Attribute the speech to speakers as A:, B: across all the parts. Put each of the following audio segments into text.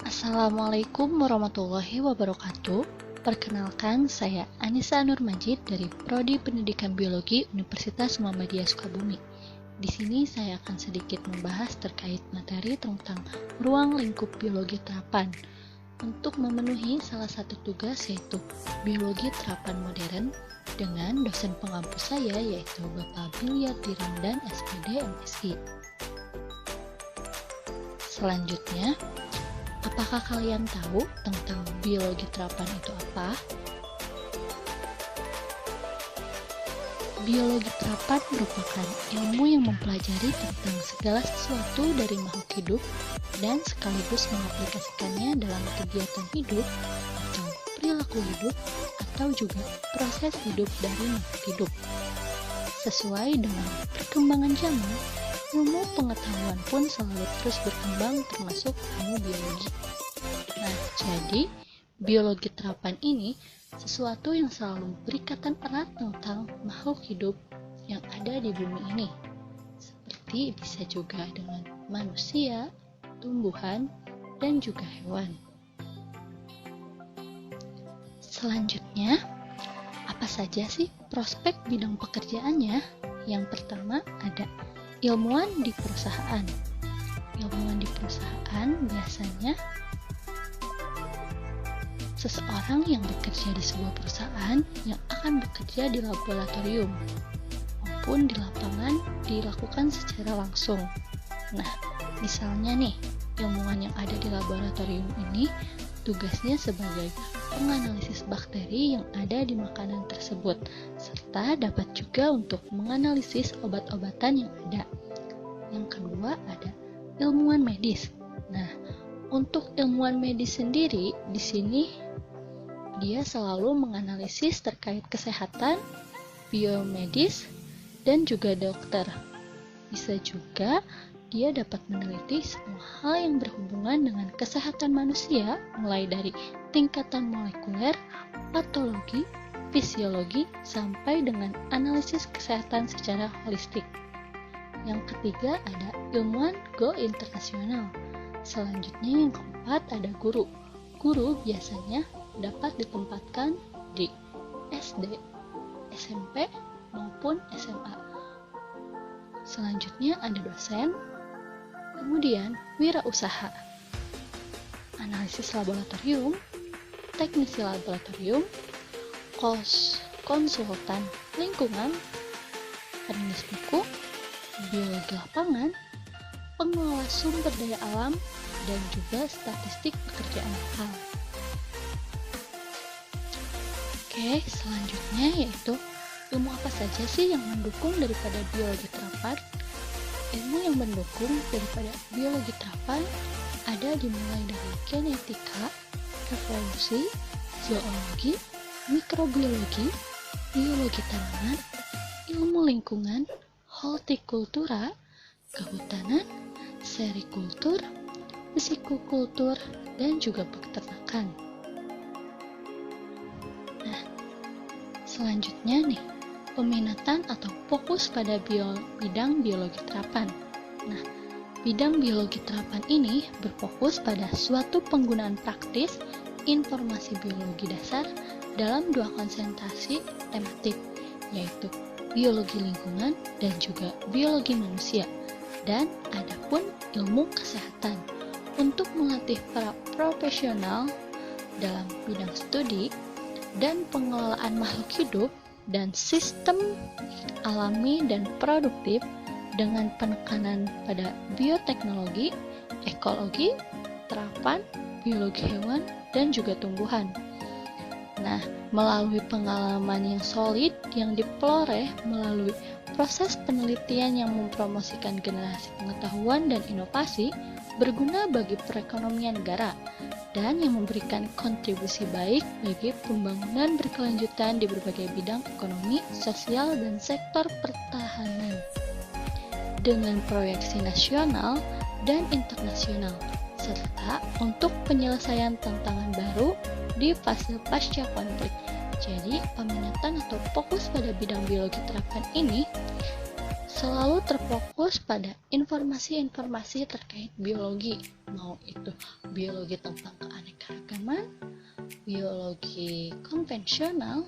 A: Assalamualaikum warahmatullahi wabarakatuh. Perkenalkan, saya Anissa Nur Majid dari Prodi Pendidikan Biologi Universitas Muhammadiyah Sukabumi. Di sini saya akan sedikit membahas terkait materi tentang ruang lingkup biologi terapan. Untuk memenuhi salah satu tugas yaitu biologi terapan modern dengan dosen pengampu saya yaitu Bapak Bilyardi Ramdan SPD MSI. Selanjutnya, apakah kalian tahu tentang biologi terapan itu apa? Biologi terapan merupakan ilmu yang mempelajari tentang segala sesuatu dari makhluk hidup dan sekaligus mengaplikasikannya dalam kegiatan hidup atau perilaku hidup atau juga proses hidup dari makhluk hidup. Sesuai dengan perkembangan zaman, ilmu pengetahuan pun selalu terus berkembang termasuk ilmu biologi. Nah, jadi biologi terapan ini sesuatu yang selalu berikatan erat tentang makhluk hidup yang ada di bumi ini. Seperti bisa juga dengan manusia, tumbuhan, dan juga hewan. Selanjutnya, apa saja sih prospek bidang pekerjaannya? Yang pertama ada ilmuwan di perusahaan. Ilmuwan di perusahaan biasanya seseorang yang bekerja di sebuah perusahaan yang akan bekerja di laboratorium maupun di lapangan dilakukan secara langsung. Nah, misalnya nih, ilmuwan yang ada di laboratorium ini tugasnya sebagai penganalisis bakteri yang ada di makanan tersebut, serta dapat juga untuk menganalisis obat-obatan yang ada. Yang kedua ada ilmuwan medis. Nah, untuk ilmuwan medis sendiri, di sini dia selalu menganalisis terkait kesehatan, biomedis, dan juga dokter. Bisa juga dia dapat meneliti semua hal yang berhubungan dengan kesehatan manusia, mulai dari tingkatan molekuler, patologi, fisiologi, sampai dengan analisis kesehatan secara holistik. Yang ketiga ada ilmuwan go internasional. Selanjutnya yang keempat ada guru. Guru biasanya dapat ditempatkan di SD, SMP, maupun SMA. Selanjutnya ada dosen, kemudian wirausaha, analisis laboratorium, teknisi laboratorium, konsultan lingkungan, penulis buku, biologi lapangan, pengelola sumber daya alam, dan juga statistik pekerjaan lokal. Oke, selanjutnya yaitu ilmu apa saja sih yang mendukung daripada biologi terapan? Ilmu yang mendukung daripada biologi terapan ada dimulai dari genetika, evolusi, zoologi, mikrobiologi, biologi tanaman, ilmu lingkungan, hortikultura, kehutanan, serikultur, piscikultur, dan juga peternakan. Nah, selanjutnya nih, peminatan atau fokus pada bidang biologi terapan. Nah, bidang biologi terapan ini berfokus pada suatu penggunaan praktis informasi biologi dasar dalam dua konsentrasi tematik, yaitu biologi lingkungan dan juga biologi manusia, dan adapun ilmu kesehatan untuk melatih para profesional dalam bidang studi dan pengelolaan makhluk hidup dan sistem alami dan produktif dengan penekanan pada bioteknologi, ekologi, terapan, biologi hewan, dan juga tumbuhan. Nah, melalui pengalaman yang solid yang diperoleh melalui proses penelitian yang mempromosikan generasi pengetahuan dan inovasi berguna bagi perekonomian negara dan yang memberikan kontribusi baik bagi pembangunan berkelanjutan di berbagai bidang ekonomi, sosial, dan sektor pertahanan dengan proyeksi nasional dan internasional, serta untuk penyelesaian tantangan baru di fase pasca konflik. Jadi, peminatan atau fokus pada bidang biologi terapan ini selalu terfokus fokus pada informasi-informasi terkait biologi, mau itu biologi tentang keanekaragaman, biologi konvensional,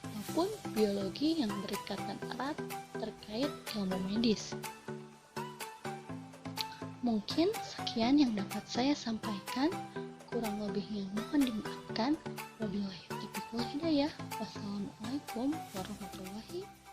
A: ataupun biologi yang berikatan erat terkait ilmu medis. Mungkin sekian yang dapat saya sampaikan, kurang lebihnya mohon dimaafkan. Wabillahi taufiq wal hidayah. Wassalamualaikum warahmatullahi wabarakatuh.